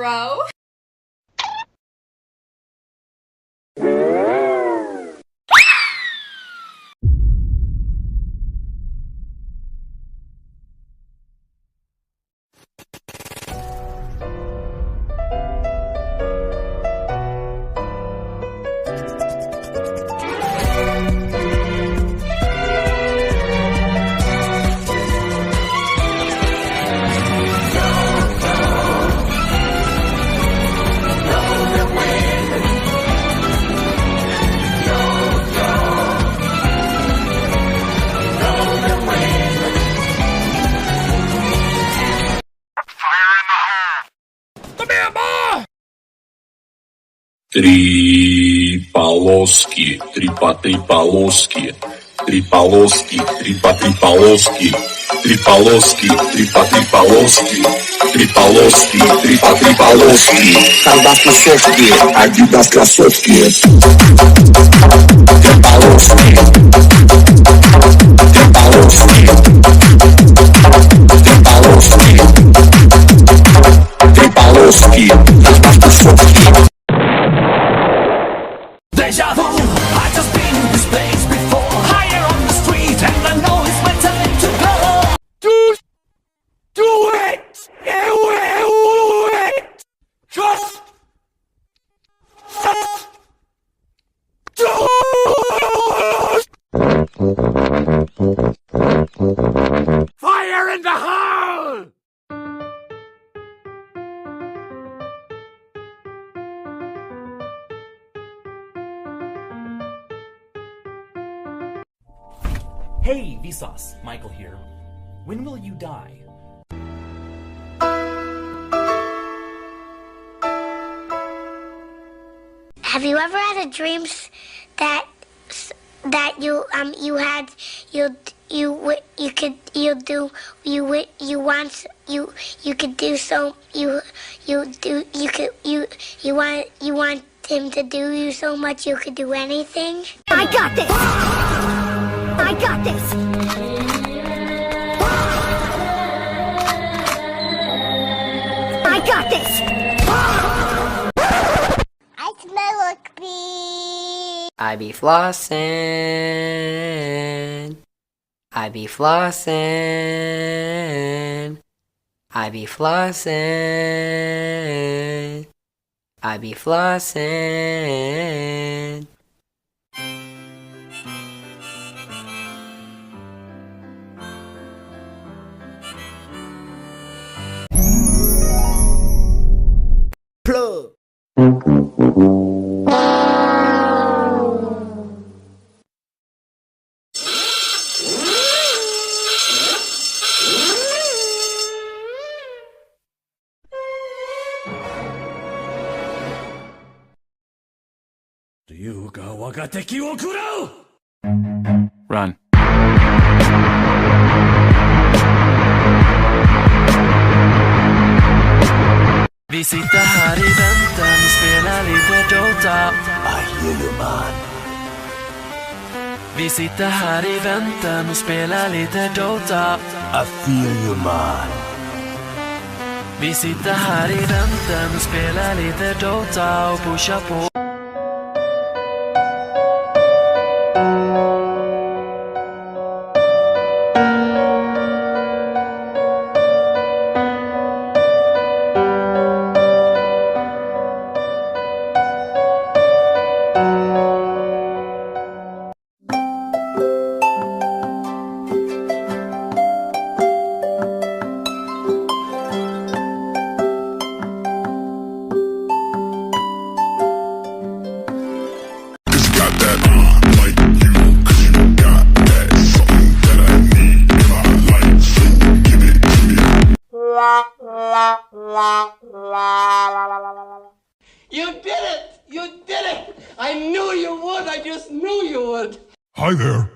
bro. Tripaloski, tripaloski, tripaloski, tripaloski, tripaloski, tripaloski, tripaloski, tripaloski. Kardas Krasovski, Adidas Krasovski. Tripaloski, tripaloski, tripaloski, tripaloski. Kardas Krasovski. Deja vu, I just been in this place before. Higher on the street, and I know it's my time to go. Do it! Do it! Just do it! Fire in the hole! Hey, Vsauce, Michael here. When will you die? Have you ever had a dream that you had you could you want him to do you so much you could do anything? I got this! I got this! I got this! I smell like pee. I be flossing. I be flossing. I be flossing. I be flossing. Plug. Run. Vi sitter här i väntan och spelar lite Dota. I hear you, man. Vi sitter här i väntan och spelar lite Dota. I feel you, man. Vi sitter här i väntan och spelar lite Dota och pushar på. You did it! You did it! I knew you would! I just knew you would! Hi there.